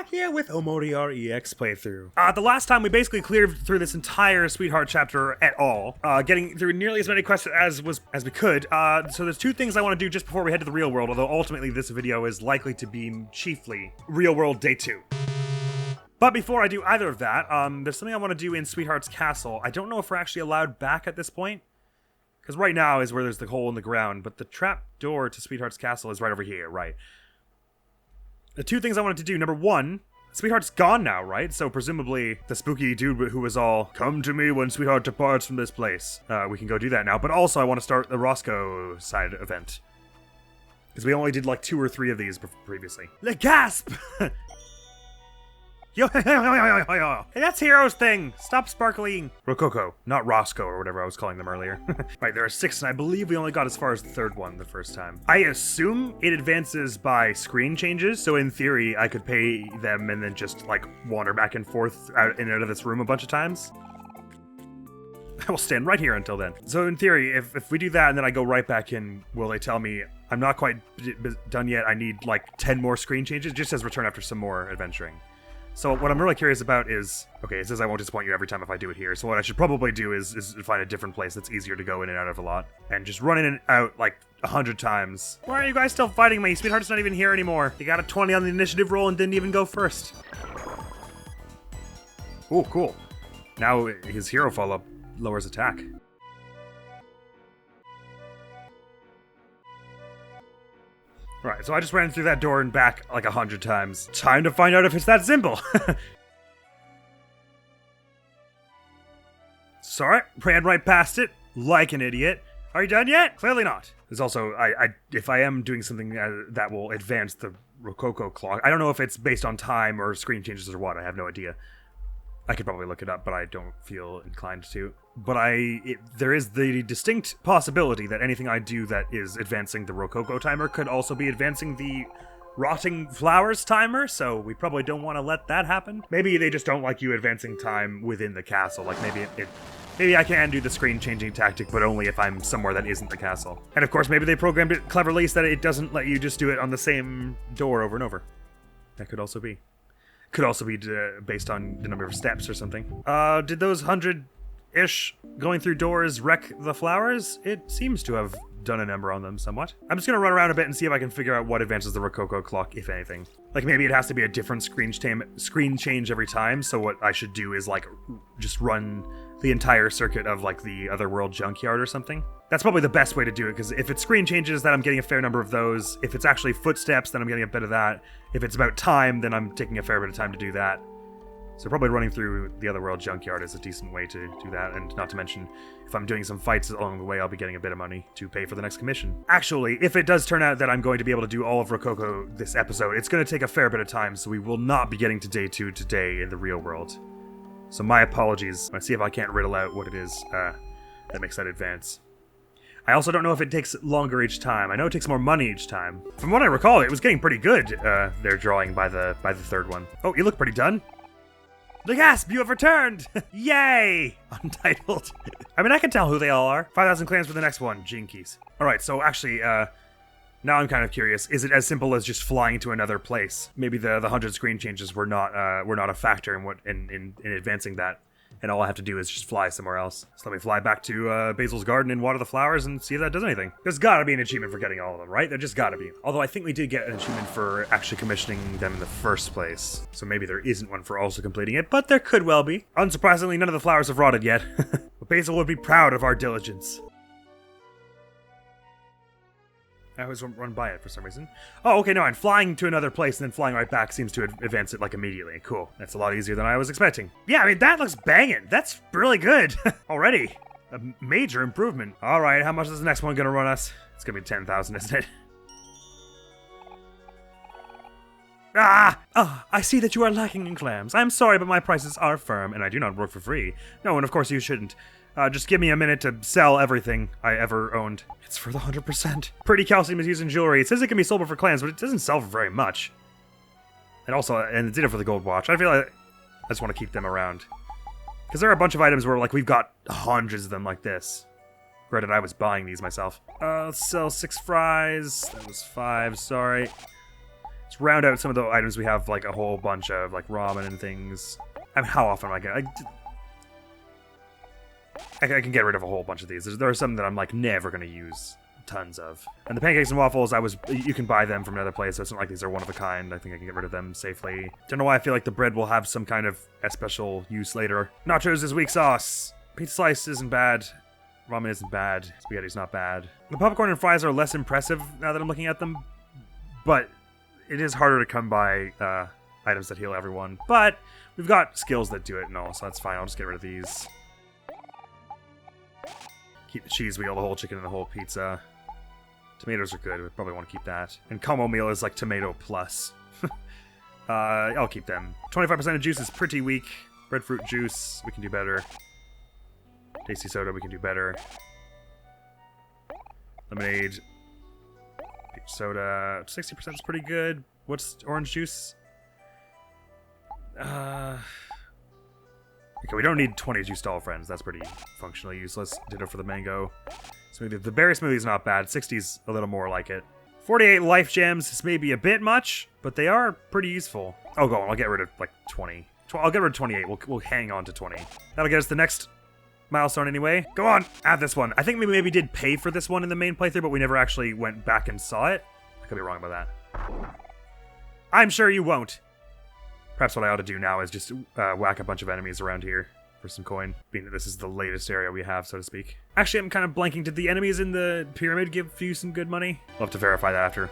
back here with OMORI playthrough. The last time we basically cleared through this entire Sweetheart chapter at all, getting through nearly as many quests as we could. So there's two things I want to do just before we head to the real world, although ultimately this video is likely to be chiefly real world day 2. But before I do either of that, there's something I want to do in Sweetheart's castle. I don't know if we're actually allowed back at this point, because right now is where there's the hole in the ground, but the trap door to Sweetheart's castle is right over here, right? The two things I wanted to do, number one, Sweetheart's gone now, right? So presumably the spooky dude who was all, come to me when Sweetheart departs from this place. We can go do that now, but also I want to start the Roscoe side event. Because we only did like 2 or 3 of these previously. Le gasp! Yo, hey, that's Hero's thing! Stop sparkling! Rococo, not Roscoe or whatever I was calling them earlier. Right, there are 6, and I believe we only got as far as the 3rd one the first time. I assume it advances by screen changes, so in theory, I could pay them and then just, like, wander back and forth out and out of this room a bunch of times. I will stand right here until then. So in theory, if we do that and then I go right back in, will they tell me I'm not quite done yet, I need, like, 10 more screen changes? It just says return after some more adventuring. So what I'm really curious about is, okay, it says I won't disappoint you every time if I do it here, so what I should probably do is find a different place that's easier to go in and out of a lot, and just run in and out like 100 times. Why are you guys still fighting me? Sweetheart's not even here anymore. He got a 20 on the initiative roll and didn't even go first. Oh, cool. Now his hero follow-up lowers attack. Right, so I just ran through that door and back like 100 times. Time to find out if it's that simple. Sorry, ran right past it, like an idiot. Are you done yet? Clearly not. There's also, if I am doing something that will advance the Rococo clock, I don't know if it's based on time or screen changes or what, I have no idea. I could probably look it up, but I don't feel inclined to. But there is the distinct possibility that anything I do that is advancing the Rococo timer could also be advancing the rotting flowers timer, so we probably don't want to let that happen. Maybe they just don't like you advancing time within the castle, like maybe I can do the screen changing tactic, but only if I'm somewhere that isn't the castle. And of course, maybe they programmed it cleverly so that it doesn't let you just do it on the same door over and over. That could also be. Could also be based on the number of steps or something. Did those 100-ish going through doors wreck the flowers? It seems to have done a number on them somewhat. I'm just gonna run around a bit and see if I can figure out what advances the Rococo clock, if anything. Like maybe it has to be a different screen change every time, so what I should do is like just run the entire circuit of like the Otherworld junkyard or something. That's probably the best way to do it, because if it's screen changes, then I'm getting a fair number of those. If it's actually footsteps, then I'm getting a bit of that. If it's about time, then I'm taking a fair bit of time to do that. So probably running through the Otherworld junkyard is a decent way to do that, and not to mention, if I'm doing some fights along the way, I'll be getting a bit of money to pay for the next commission. Actually, if it does turn out that I'm going to be able to do all of Rococo this episode, it's going to take a fair bit of time, so we will not be getting to day 2 today in the real world. So my apologies. Let's see if I can't riddle out what it is that makes that advance. I also don't know if it takes longer each time. I know it takes more money each time. From what I recall, it was getting pretty good, their drawing by the 3rd one. Oh, you look pretty done. The gasp, you have returned! Yay! Untitled. I mean, I can tell who they all are. 5,000 clams for the next one. Jinkies. Alright, so actually, now I'm kind of curious. Is it as simple as just flying to another place? Maybe the 100 screen changes were not a factor in advancing that, and all I have to do is just fly somewhere else. So let me fly back to Basil's garden and water the flowers and see if that does anything. There's gotta be an achievement for getting all of them, right? There just gotta be. Although I think we did get an achievement for actually commissioning them in the first place. So maybe there isn't one for also completing it, but there could well be. Unsurprisingly, none of the flowers have rotted yet. But Basil would be proud of our diligence. I always run by it for some reason. Oh, okay, no, I'm flying to another place and then flying right back seems to advance it, like, immediately. Cool. That's a lot easier than I was expecting. Yeah, I mean, that looks banging. That's really good. Already. A major improvement. All right, how much is the next one gonna run us? It's gonna be 10,000, isn't it? I see that you are lacking in clams. I'm sorry, but my prices are firm, and I do not work for free. No, and of course you shouldn't. Just give me a minute to sell everything I ever owned. It's for the 100%. Pretty calcium is used in jewelry. It says it can be sold for clams, but it doesn't sell for very much. And it did it for the gold watch. I feel like I just want to keep them around. Because there are a bunch of items where, like, we've got hundreds of them like this. Granted, I was buying these myself. Let's sell 6 fries. That was 5, sorry. Let's round out some of the items we have, like a whole bunch of, like ramen and things. I mean, how often am I gonna... I can get rid of a whole bunch of these. There are some that I'm like never gonna use tons of. And the pancakes and waffles, you can buy them from another place, so it's not like these are one of a kind. I think I can get rid of them safely. Don't know why I feel like the bread will have some kind of special use later. Nachos is weak sauce. Pizza slice isn't bad. Ramen isn't bad. Spaghetti's not bad. The popcorn and fries are less impressive now that I'm looking at them, but it is harder to come by items that heal everyone. But we've got skills that do it and all, so that's fine. I'll just get rid of these. Keep the cheese wheel, the whole chicken, and the whole pizza. Tomatoes are good. We probably want to keep that. And Como meal is like tomato plus. I'll keep them. 25% of juice is pretty weak. Breadfruit juice, we can do better. Tasty soda, we can do better. Lemonade. Peach soda. 60% is pretty good. What's orange juice? Okay, we don't need 20 juice doll friends. That's pretty functionally useless. Ditto for the mango smoothie. The berry smoothie is not bad. 60's a little more like it. 48 life gems is maybe a bit much, but they are pretty useful. Oh, go on. I'll get rid of like 20. I'll get rid of 28. We'll hang on to 20. That'll get us the next milestone anyway. Go on, add this one. I think we maybe did pay for this one in the main playthrough, but we never actually went back and saw it. I could be wrong about that. I'm sure you won't. Perhaps what I ought to do now is just whack a bunch of enemies around here for some coin, being that this is the latest area we have, so to speak. Actually, I'm kind of blanking. Did the enemies in the pyramid give you some good money? I'll have to verify that after.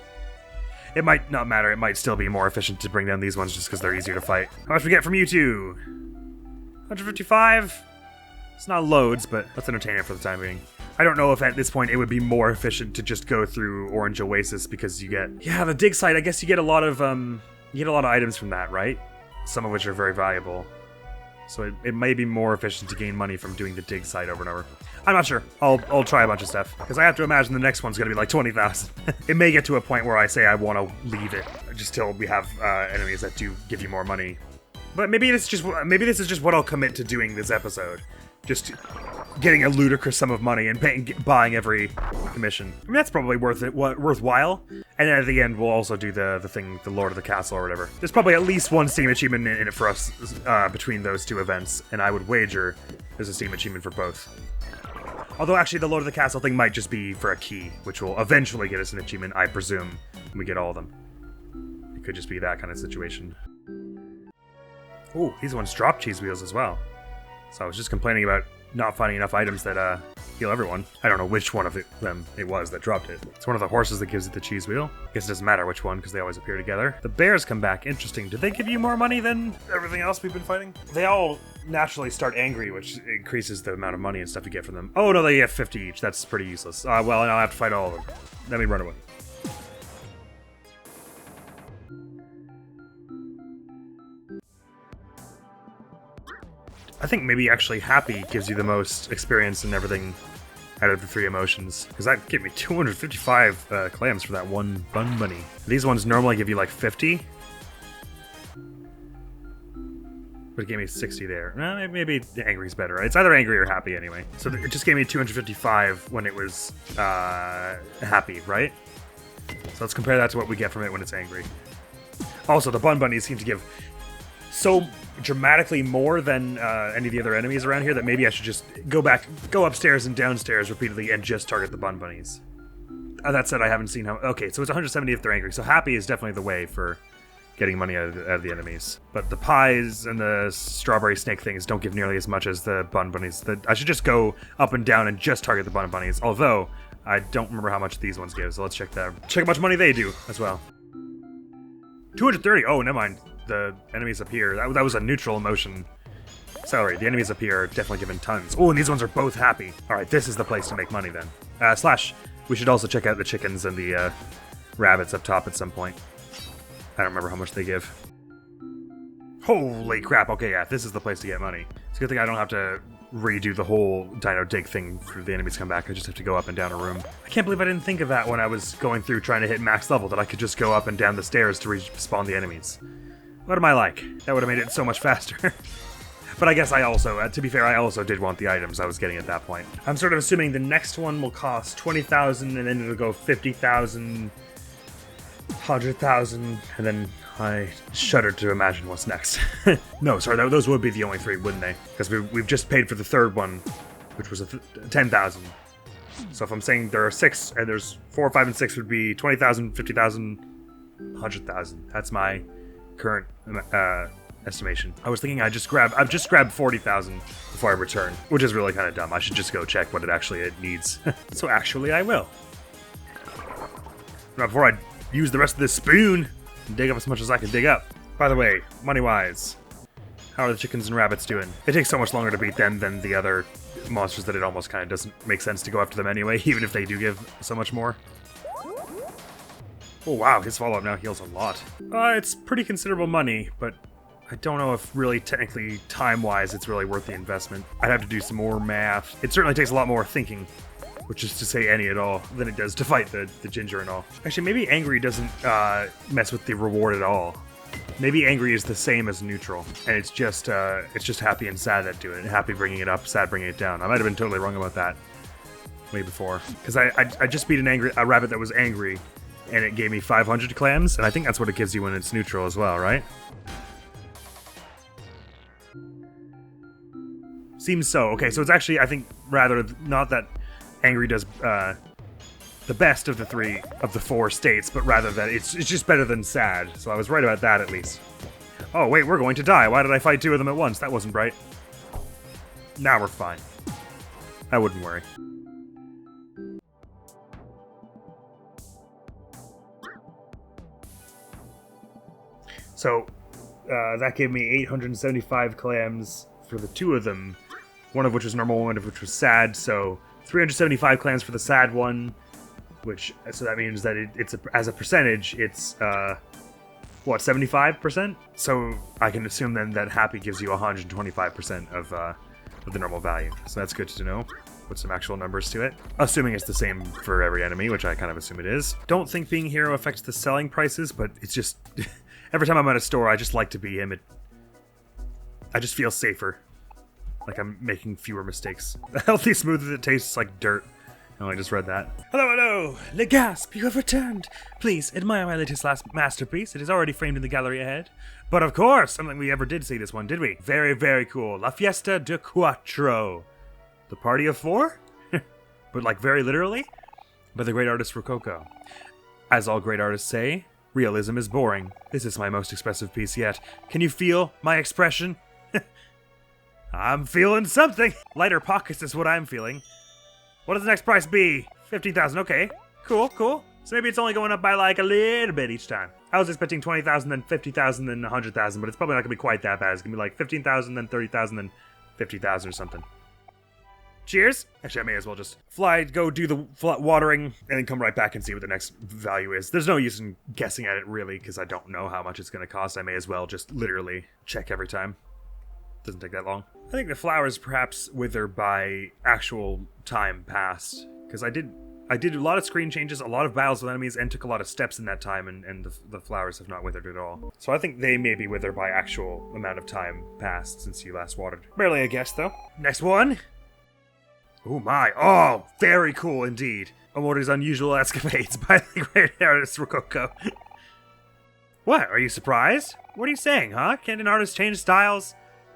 It might not matter. It might still be more efficient to bring down these ones just because they're easier to fight. How much we get from you two? 155? It's not loads, but let's entertain it for the time being. I don't know if at this point it would be more efficient to just go through Orange Oasis because you get... Yeah, the dig site, I guess you get a lot of items from that, right? Some of which are very valuable. So it may be more efficient to gain money from doing the dig site over and over. I'm not sure. I'll try a bunch of stuff. Because I have to imagine the next one's going to be like 20,000. It may get to a point where I say I want to leave it just till we have enemies that do give you more money. But maybe this is just what I'll commit to doing this episode. Just getting a ludicrous sum of money and buying every commission. I mean, that's probably worthwhile. And then at the end, we'll also do the thing, the Lord of the Castle or whatever. There's probably at least one Steam achievement in it for us between those two events, and I would wager there's a Steam achievement for both. Although actually, the Lord of the Castle thing might just be for a key, which will eventually get us an achievement, I presume, when we get all of them. It could just be that kind of situation. Ooh, these ones drop cheese wheels as well. So I was just complaining about not finding enough items that heal everyone. I don't know which one of them it was that dropped it. It's one of the horses that gives it the cheese wheel. I guess it doesn't matter which one because they always appear together. The bears come back. Interesting. Did they give you more money than everything else we've been fighting? They all naturally start angry, which increases the amount of money and stuff you get from them. Oh no, they get 50 each. That's pretty useless. Well, now I have to fight all of them. Let me run away. I think maybe actually happy gives you the most experience and everything out of the three emotions. Because that gave me 255 clams for that one bun bunny. These ones normally give you like 50. But it gave me 60 there. Maybe angry's better. It's either angry or happy anyway. So it just gave me 255 when it was happy, right? So let's compare that to what we get from it when it's angry. Also, the bun bunnies seem to give so dramatically more than any of the other enemies around here that maybe I should just go upstairs and downstairs repeatedly and just target the bun bunnies. That said, I haven't seen how... Okay, so it's 170 if they're angry. So happy is definitely the way for getting money out of the enemies. But the pies and the strawberry snake things don't give nearly as much as the bun bunnies. I should just go up and down and just target the bun bunnies. Although, I don't remember how much these ones give, so let's check that. Check how much money they do as well. 230. Oh, never mind. The enemies up here. That was a neutral emotion salary. The enemies up here are definitely given tons. Oh, and these ones are both happy. Alright, this is the place to make money then. We should also check out the chickens and the rabbits up top at some point. I don't remember how much they give. Holy crap. Okay, yeah, this is the place to get money. It's a good thing I don't have to redo the whole dino dig thing for the enemies come back. I just have to go up and down a room. I can't believe I didn't think of that when I was going through trying to hit max level, that I could just go up and down the stairs to respawn the enemies. What am I like? That would have made it so much faster. But I guess I also, to be fair, I also did want the items I was getting at that point. I'm sort of assuming the next one will cost 20,000 and then it'll go 50,000. 100,000, and then I shudder to imagine what's next. No, sorry, those would be the only three, wouldn't they? Because we've just paid for the third one, which was 10,000. So if I'm saying there are 6, and there's 4, 5, and 6 would be 20,000, 50,000, 100,000. That's my current estimation. I was thinking I've just grabbed 40,000 before I return, which is really kind of dumb. I should just go check what it needs. So actually, I will. Now, before I use the rest of this spoon and dig up as much as I can dig up. By the way, money-wise, how are the chickens and rabbits doing? It takes so much longer to beat them than the other monsters that it almost kind of doesn't make sense to go after them anyway, even if they do give so much more. Oh wow, his follow-up now heals a lot. It's pretty considerable money, but I don't know if really technically time-wise it's really worth the investment. I'd have to do some more math. It certainly takes a lot more thinking, which is to say any at all, than it does to fight the ginger and all. Actually, maybe angry doesn't mess with the reward at all. Maybe angry is the same as neutral, and it's just happy and sad that do it. Happy bringing it up, sad bringing it down. I might have been totally wrong about that way before, because I just beat a rabbit that was angry, and it gave me 500 clams, and I think that's what it gives you when it's neutral as well, right? Seems so. Okay, so it's actually, I think, rather not that angry does the best of the 4 states, but rather that it's just better than sad. So I was right about that at least. Oh wait, we're going to die. Why did I fight 2 of them at once? That wasn't right. Now we're fine. I wouldn't worry. So that gave me 875 clams for the 2 of them, one of which was normal, one of which was sad. So 375 clams for the sad one, so that means that it's as a percentage, it's what, 75%? So I can assume then that happy gives you 125% of the normal value. So that's good to know. Put some actual numbers to it. Assuming it's the same for every enemy, which I kind of assume it is. Don't think being hero affects the selling prices, but it's just every time I'm at a store, I just like to be him. I just feel safer. Like I'm making fewer mistakes. Healthy, smooth as it tastes like dirt. Oh, I just read that. Hello, hello! Le Gasp, you have returned! Please, admire my latest masterpiece. It is already framed in the gallery ahead. But of course, I don't think we ever did see this one, did we? Very, very cool. La Fiesta de Cuatro. The party of 4? But like very literally? By the great artist Rococo. As all great artists say, realism is boring. This is my most expressive piece yet. Can you feel my expression? I'm feeling something. Lighter pockets is what I'm feeling. What does the next price be? 15,000. Okay. Cool, cool. So maybe it's only going up by like a little bit each time. I was expecting 20,000, then 50,000, then 100,000, but it's probably not going to be quite that bad. It's going to be like 15,000, then 30,000, then 50,000 or something. Cheers. Actually, I may as well just go do the watering, and then come right back and see what the next value is. There's no use in guessing at it, really, because I don't know how much it's going to cost. I may as well just literally check every time. Doesn't take that long. I think the flowers perhaps wither by actual time passed, because I did a lot of screen changes, a lot of battles with enemies, and took a lot of steps in that time, and the flowers have not withered at all. So I think they maybe wither by actual amount of time passed since you last watered. Barely a guess, though. Next one. Oh my, oh, very cool indeed. OMORI's Unusual Escapades by the great artist Rococo. What, are you surprised? What are you saying, huh? Can't an artist change styles?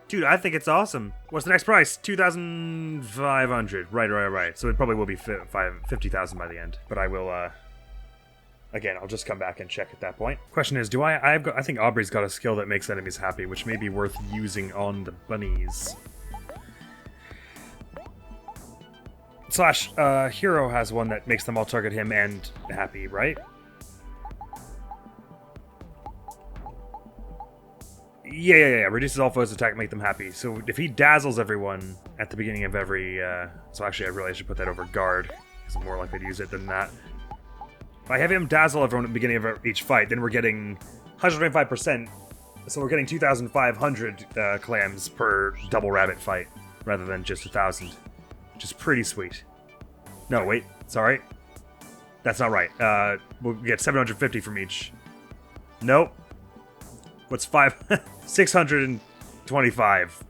Dude, I think it's awesome. What's the next price? 2,500. Right. So it probably will be 50,000 by the end. But I will, again, I'll just come back and check at that point. Question is, I think Aubrey's got a skill that makes enemies happy, which may be worth using on the bunnies. / Hero has one that makes them all target him and happy, right? Yeah. Reduces all foes' attack, make them happy. So if he dazzles everyone at the beginning of every... so actually, I really should put that over guard, because I'm more likely to use it than that. If I have him dazzle everyone at the beginning of each fight, then we're getting 125%. So we're getting 2,500 clams per double rabbit fight, rather than just 1,000. Which is pretty sweet. No, wait. Sorry. That's not right. We'll get 750 from each. Nope. What's 625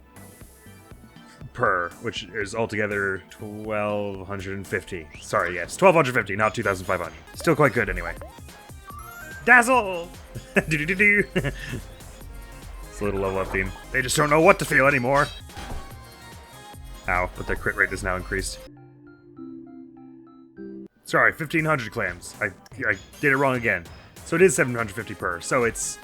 per, which is altogether 1,250. Sorry, yes, 1,250, not 2,500. Still quite good anyway. Dazzle! Do-do-do-do. It's a little level up theme. They just don't know what to feel anymore. Ow, but their crit rate is now increased. Sorry, 1,500 clams. I did it wrong again. So it is 750 per. So it's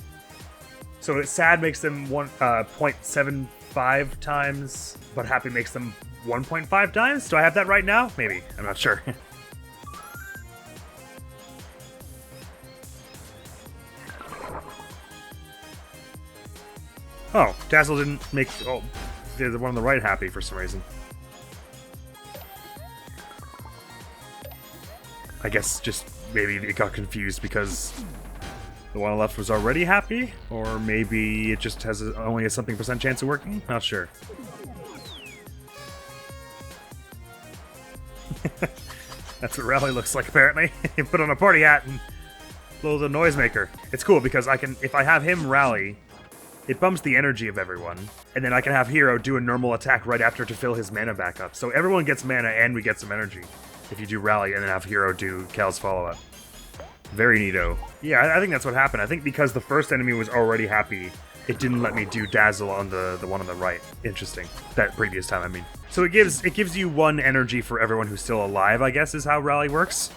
sad makes them 0.75 times, but happy makes them 1.5 times. Do I have that right now? Maybe. I'm not sure. Oh, Dazzle didn't make the one on the right happy for some reason. I guess just maybe it got confused because the one on the left was already happy, or maybe it just has only a something % chance of working. Not sure. That's what Rally looks like apparently. You put on a party hat and blow the noisemaker. It's cool because I can, if I have him rally, it bumps the energy of everyone, and then I can have Hero do a normal attack right after to fill his mana back up. So everyone gets mana and we get some energy if you do Rally and then have Hero do Kel's follow-up. Very neato. Yeah, I think that's what happened. I think because the first enemy was already happy, it didn't let me do Dazzle on the one on the right. Interesting. That previous time, I mean. So it gives you 1 energy for everyone who's still alive, I guess, is how Rally works.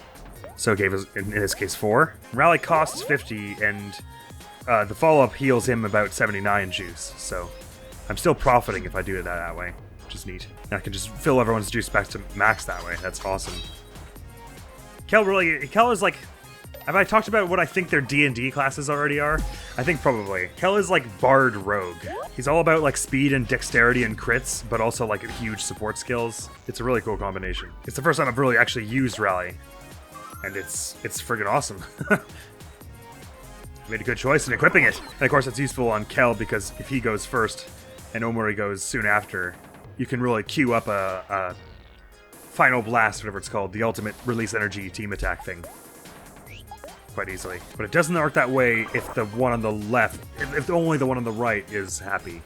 So it gave us, in this case, 4. Rally costs 50, and the follow-up heals him about 79 juice, so I'm still profiting if I do it that way, which is neat. And I can just fill everyone's juice back to max that way. That's awesome. Kel is like, have I talked about what I think their D&D classes already are? I think probably. Kel is like Bard Rogue. He's all about like speed and dexterity and crits, but also like huge support skills. It's a really cool combination. It's the first time I've really actually used Rally, and it's friggin' awesome. Made a good choice in equipping it. And of course it's useful on Kel because if he goes first and Omori goes soon after, you can really queue up a final blast, whatever it's called, the ultimate release energy team attack thing, quite easily. But it doesn't work that way if the one on the left, if only the one on the right is happy.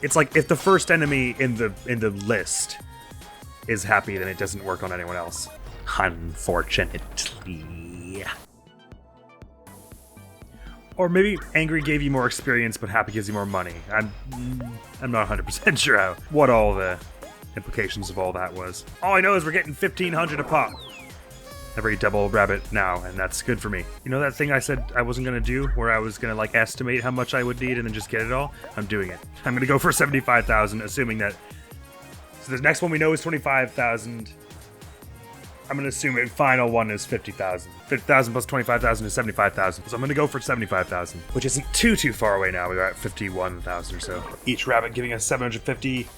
It's like if the first enemy in the list is happy, then it doesn't work on anyone else. Unfortunately. Or maybe Angry gave you more experience, but Happy gives you more money. I'm not 100% sure what all the implications of all that was. All I know is we're getting 1,500 a pop. Every double rabbit now, and that's good for me. You know that thing I said I wasn't gonna do, where I was gonna like estimate how much I would need and then just get it all? I'm doing it. I'm gonna go for 75,000, assuming that. So the next one we know is 25,000. I'm going to assume the final one is 50,000. 50,000 plus 25,000 is 75,000. So I'm going to go for 75,000, which isn't too far away now. We're at 51,000 or so. Each rabbit giving us 750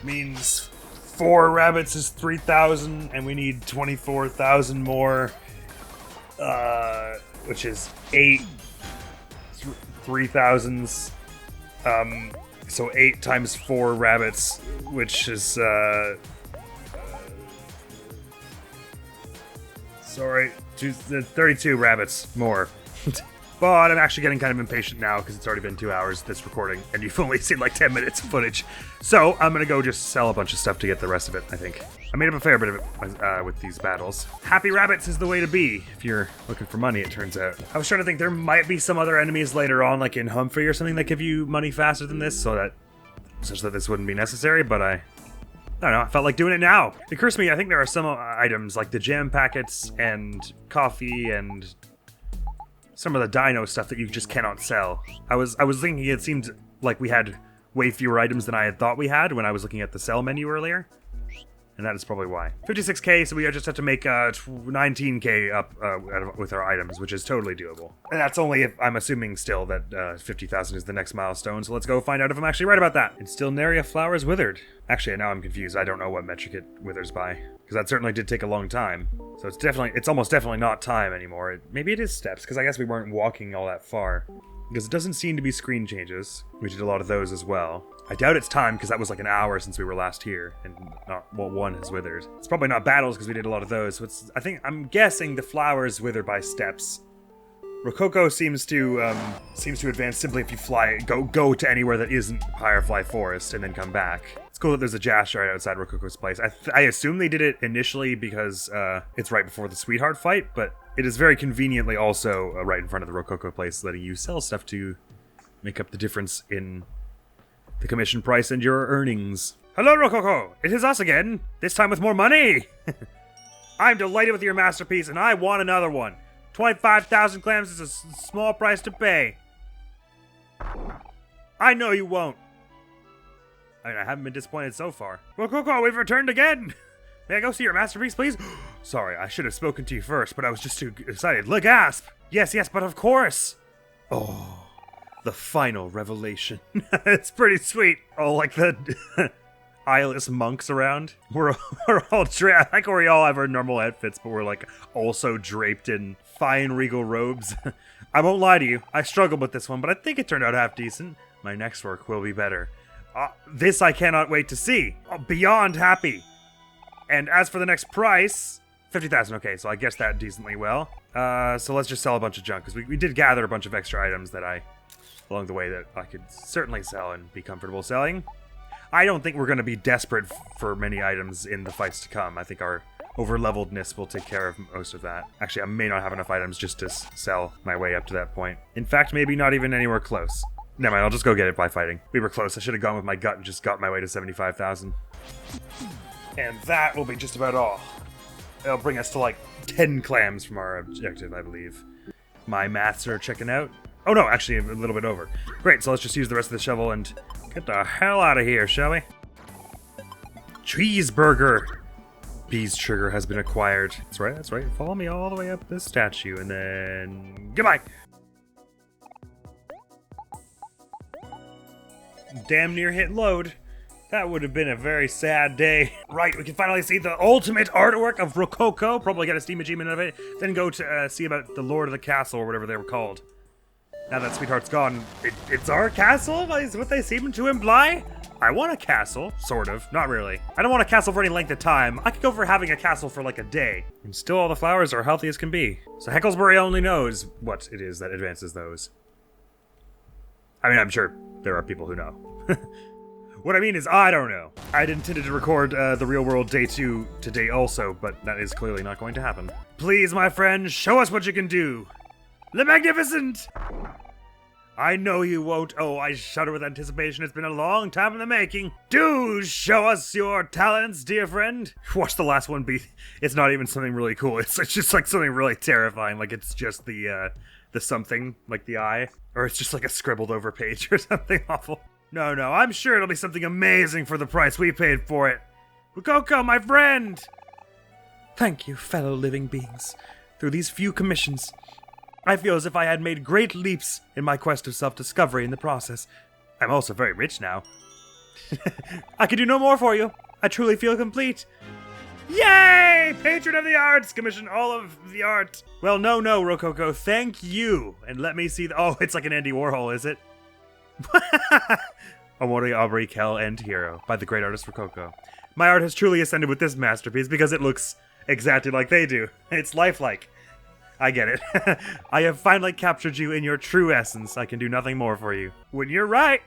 means 4 rabbits is 3,000, and we need 24,000 more, which is 8 3,000s. So 8 times 4 rabbits, which is, sorry, 32 rabbits more. But I'm actually getting kind of impatient now because it's already been 2 hours this recording and you've only seen like 10 minutes of footage. So I'm going to go just sell a bunch of stuff to get the rest of it, I think. I made up a fair bit of it with these battles. Happy rabbits is the way to be if you're looking for money, it turns out. I was trying to think there might be some other enemies later on, like in Humphrey or something, that give you money faster than this, such that this wouldn't be necessary, but I don't know, I felt like doing it now. It occurs to me, I think there are some items like the jam packets and coffee and some of the dino stuff that you just cannot sell. I was thinking it seemed like we had way fewer items than I had thought we had when I was looking at the sell menu earlier. And that is probably why. 56k, so we just have to make 19k up with our items, which is totally doable. And that's only if I'm assuming still that 50,000 is the next milestone, so let's go find out if I'm actually right about that. In Stilnaria, flowers withered. Actually, now I'm confused. I don't know what metric it withers by, because that certainly did take a long time. So it's almost definitely not time anymore. Maybe it is steps, because I guess we weren't walking all that far. Because it doesn't seem to be screen changes. We did a lot of those as well. I doubt it's time, because that was like an hour since we were last here, and one has withered. It's probably not battles, because we did a lot of those. So I'm guessing the flowers wither by steps. Rococo seems to advance simply if you go to anywhere that isn't Firefly Forest and then come back. It's cool that there's a Jash right outside Rococo's place. I assume they did it initially because it's right before the Sweetheart fight, but It is very conveniently also right in front of the Rococo place, letting you sell stuff to make up the difference in the commission price and your earnings. Hello, Rococo! It is us again, this time with more money! I'm delighted with your masterpiece, and I want another one. 25,000 clams is a small price to pay. I know you won't. I mean, I haven't been disappointed so far. Rococo, we've returned again! May I go see your masterpiece, please? Sorry, I should have spoken to you first, but I was just too excited. Le gasp! Yes, but of course! Oh, the final revelation. It's pretty sweet. Oh, like the eyeless monks around. We're all draped. Like we all have our normal outfits, but we're like also draped in fine regal robes. I won't lie to you, I struggled with this one, but I think it turned out half decent. My next work will be better. This I cannot wait to see. Beyond happy. And as for the next price, 50,000. Okay, so I guessed that decently well. So let's just sell a bunch of junk, because we did gather a bunch of extra items that along the way, that I could certainly sell and be comfortable selling. I don't think we're going to be desperate for many items in the fights to come. I think our over-leveledness will take care of most of that. Actually, I may not have enough items just to sell my way up to that point. In fact, maybe not even anywhere close. Never mind, I'll just go get it by fighting. We were close. I should have gone with my gut and just got my way to 75,000. And that will be just about all. It'll bring us to like 10 clams from our objective, I believe. My maths are checking out. Oh no, actually a little bit over. Great, so let's just use the rest of the shovel and get the hell out of here, shall we? Cheeseburger! Bee's trigger has been acquired. That's right. Follow me all the way up this statue and then... goodbye! Damn near hit load. That would have been a very sad day. Right, we can finally see the ultimate artwork of Rococo. Probably get a Steam achievement of it. Then go to see about the Lord of the Castle or whatever they were called. Now that Sweetheart's gone, it's our castle? Is what they seem to imply? I want a castle, sort of. Not really. I don't want a castle for any length of time. I could go for having a castle for like a day. And still all the flowers are healthy as can be. So Hecklesbury only knows what it is that advances those. I mean, I'm sure there are people who know. What I mean is, I don't know. I'd intended to record the real world day 2 today also, but that is clearly not going to happen. Please, my friend, show us what you can do. Le Magnificent! I know you won't. Oh, I shudder with anticipation. It's been a long time in the making. Do show us your talents, dear friend. Watch the last one be... It's not even something really cool. It's just like something really terrifying. Like it's just the something, like the eye. Or it's just like a scribbled over page or something awful. No, I'm sure it'll be something amazing for the price we paid for it. Rococo, my friend! Thank you, fellow living beings. Through these few commissions, I feel as if I had made great leaps in my quest of self-discovery in the process. I'm also very rich now. I can do no more for you. I truly feel complete. Yay! Patron of the arts! Commission all of the art. Well, no, Rococo. Thank you. And let me see the... Oh, it's like an Andy Warhol, is it? OMORI, Aubrey, Kel, and Hero by the great artist Rococo. My art has truly ascended with this masterpiece because it looks exactly like they do. It's lifelike. I get it. I have finally captured you in your true essence. I can do nothing more for you. When you're right.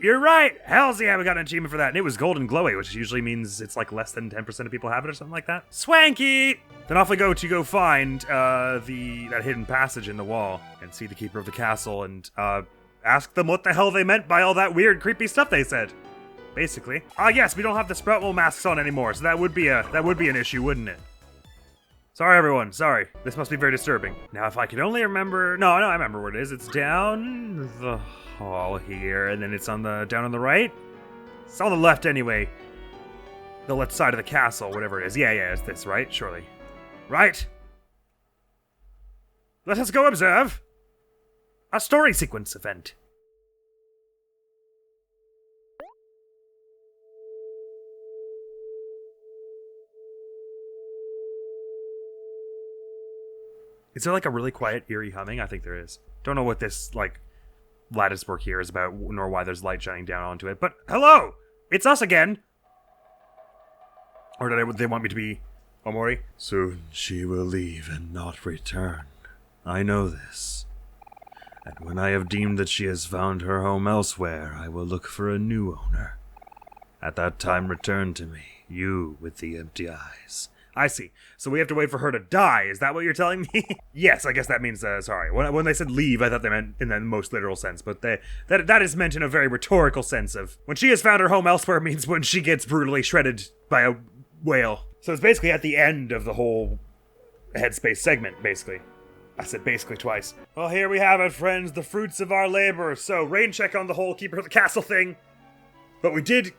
Hells yeah, we got an achievement for that. And it was golden glowy, which usually means it's like less than 10% of people have it or something like that. Swanky! Then off we go to go find that hidden passage in the wall and see the keeper of the castle and ask them what the hell they meant by all that weird, creepy stuff they said. Basically. Yes, we don't have the Sproutwell masks on anymore, so that would be an issue, wouldn't it? Sorry, everyone. Sorry. This must be very disturbing. Now, if I could only remember... No, I remember where it is. It's down the hall here, and then it's down on the right? It's on the left anyway. The left side of the castle, whatever it is. Yeah, it's this, right? Surely. Right? Let us go observe a story sequence event. Is there like a really quiet, eerie humming? I think there is. Don't know what this, like, lattice work here is about, nor why there's light shining down onto it, but hello! It's us again! Or did they want me to be OMORI? Soon she will leave and not return. I know this. And when I have deemed that she has found her home elsewhere, I will look for a new owner. At that time, return to me, you with the empty eyes. I see. So we have to wait for her to die. Is that what you're telling me? Yes, I guess that means, sorry. When they said leave, I thought they meant in the most literal sense. But that is meant in a very rhetorical sense of when she has found her home elsewhere means when she gets brutally shredded by a whale. So it's basically at the end of the whole Headspace segment, basically. I said basically twice. Well, here we have it, friends. The fruits of our labor. So, rain check on the whole Keeper of the Castle thing. But we did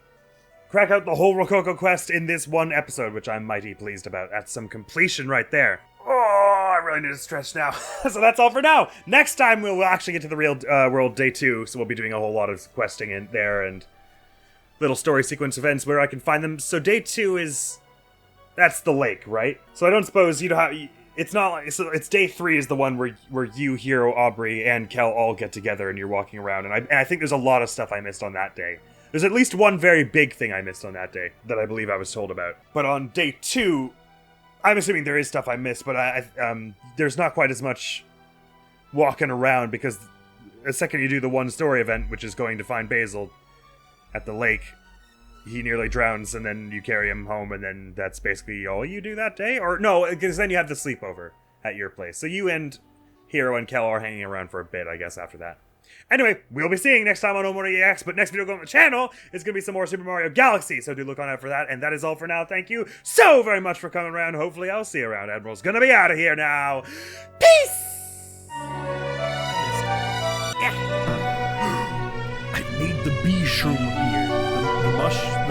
crack out the whole Rococo quest in this one episode, which I'm mighty pleased about. That's some completion right there. Oh, I really need to stretch now. So that's all for now. Next time we'll actually get to the real world day 2, so we'll be doing a whole lot of questing in there and little story sequence events where I can find them. So day 2 is... that's the lake, right? So I don't suppose you know how... it's not like... so it's day 3 is the one where you, Hero, Aubrey, and Kel all get together and you're walking around. And I think there's a lot of stuff I missed on that day. There's at least one very big thing I missed on that day that I believe I was told about. But on day 2, I'm assuming there is stuff I missed, but there's not quite as much walking around because the second you do the one story event, which is going to find Basil at the lake, he nearly drowns and then you carry him home and then that's basically all you do that day? Or no, because then you have the sleepover at your place. So you and Hero and Kel are hanging around for a bit, I guess, after that. Anyway, we'll be seeing next time on OMORI, but next video going on the channel is going to be some more Super Mario Galaxy, so do look on out for that. And that is all for now. Thank you so very much for coming around. Hopefully I'll see you around. Admiral's going to be out of here now. Peace! I made the bee shroom appear. The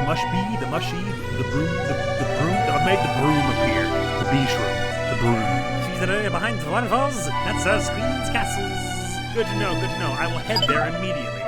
mush bee, the mushy, the broom, the broom. I made the broom appear. The bee shroom, the broom. She's there behind the waterfalls. That's Queen's Castles. Good to know, good to know. I will head there immediately.